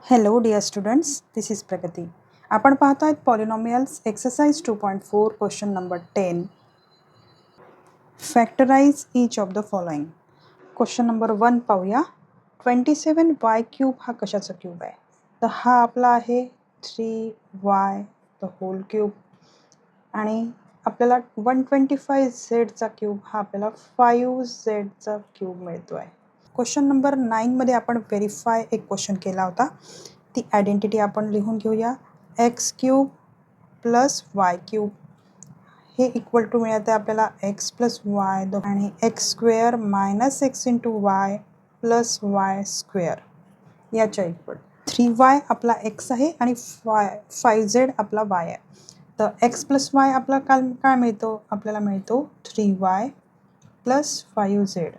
Hello dear students, this is Pragati. आपण पाहतो आहोत polynomials exercise 2.4 question number 10. Factorise each of the following. Question number 1 पाहूया. 27y cube हा कशाचा cube आहे? तर हा आपला आहे 3y द होल क्यूब आणि आपल्याला 125zचा क्यूब हा आपल्याला 5zचा क्यूब मिळतो आहे. क्वेश्चन नंबर 9 मध्ये आपण व्हेरीफाय एक क्वेश्चन केला होता. ती आयडेंटिटी आपण लिहून घेऊया. X cube plus y cube हे इक्वल टू मिळते आपल्याला एक्स प्लस वाय आणि x square minus x into y plus y square याच्या इक्वल. 3y आपला एक्स आहे आणि 5z आपला वाय आहे. तर एक्स प्लस वाय आपला काय मिळतो? आपल्याला मिळतो 3y plus 5z.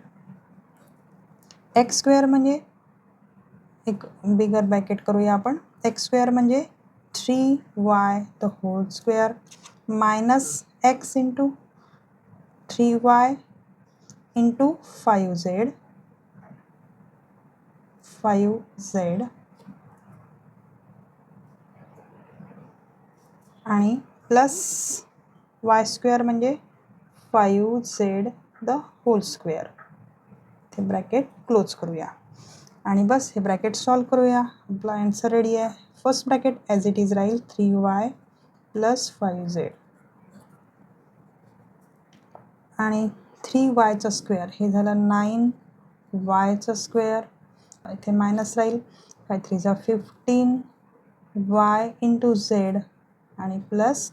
X square म्हणजे एक बिगर ब्रॅकेट करूया आपण. एक्स स्क्वेअर म्हणजे 3y the whole square minus x into 3y into 5z आणि प्लस वाय स्क्वेअर म्हणजे 5z द होल स्क्वेअर. ते ब्रॅकेट क्लोज करूया आणि बस हे ब्रॅकेट सॉल्व करूया. आपला आन्सर रेडी आहे. First bracket as it is राहील 3y प्लस 5z आणि 3yचा स्क्वेअर हे झालं 9yचा स्क्वेअर. इथे मायनस राहील. 5 3 जा 15y इंटू z आणि प्लस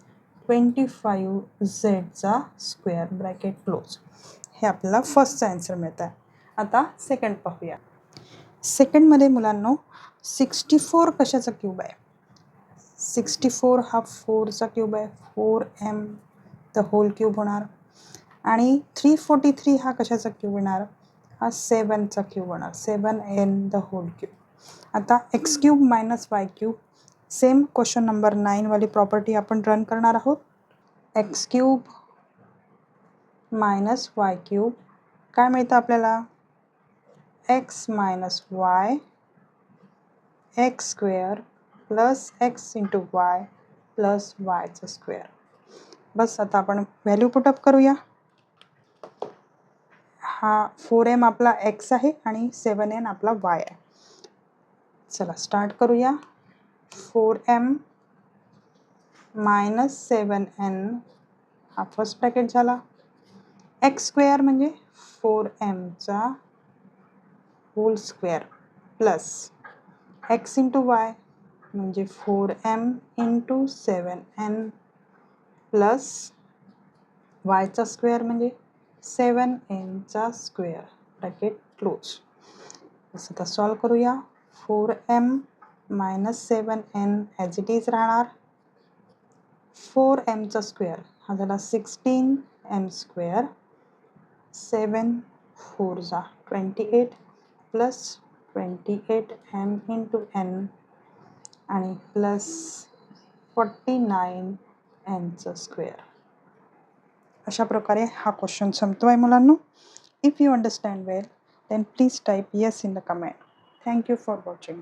25zचा स्क्वेअर ब्रॅकेट क्लोज. हे आपल्याला फर्स्टचा आन्सर मिळत आहे. आता सेकंड पाहूया. सेकंडमध्ये मुलांनो 64 कशाचा क्यूब आहे? 64 हा 4चा क्यूब आहे. 4m द होल क्यूब होणार आणि 343 हा कशाचा क्यूब येणार? हा 7चा क्यूब होणार. 7n the whole cube. आता x cube minus y cube same question number 9 वाली प्रॉपर्टी आपण रन करणार आहोत. X cube minus y cube काय मिळतं आपल्याला? X minus y x square plus x into y plus वायचा स्क्वेअर. बस आता आपण व्हॅल्यू पुटअप करूया. हा 4m आपला एक्स आहे आणि 7n आपला वाय आहे. चला स्टार्ट करूया. 4m मायनस 7n हा फर्स्ट ब्रॅकेट झाला. एक्स स्क्वेअर म्हणजे 4mचा whole square plus x into y म्हणजे 4m इंटू 7n प्लस वायचा स्क्वेअर म्हणजे 7nचा स्क्वेअर ब्रॅकेट क्लोज. असं आता सॉल्व करूया. 4m minus 7n as it is राहणार. 4mचा स्क्वेअर हा झाला 16m स्क्वेअर. 7 4 जा 28 प्लस 28m इंटू n आणि प्लस 49nचा स्क्वेअर. अशा प्रकारे हा क्वेश्चन संपतो आहे मुलांनो. If you understand well then please type yes in the comment. Thank you for watching.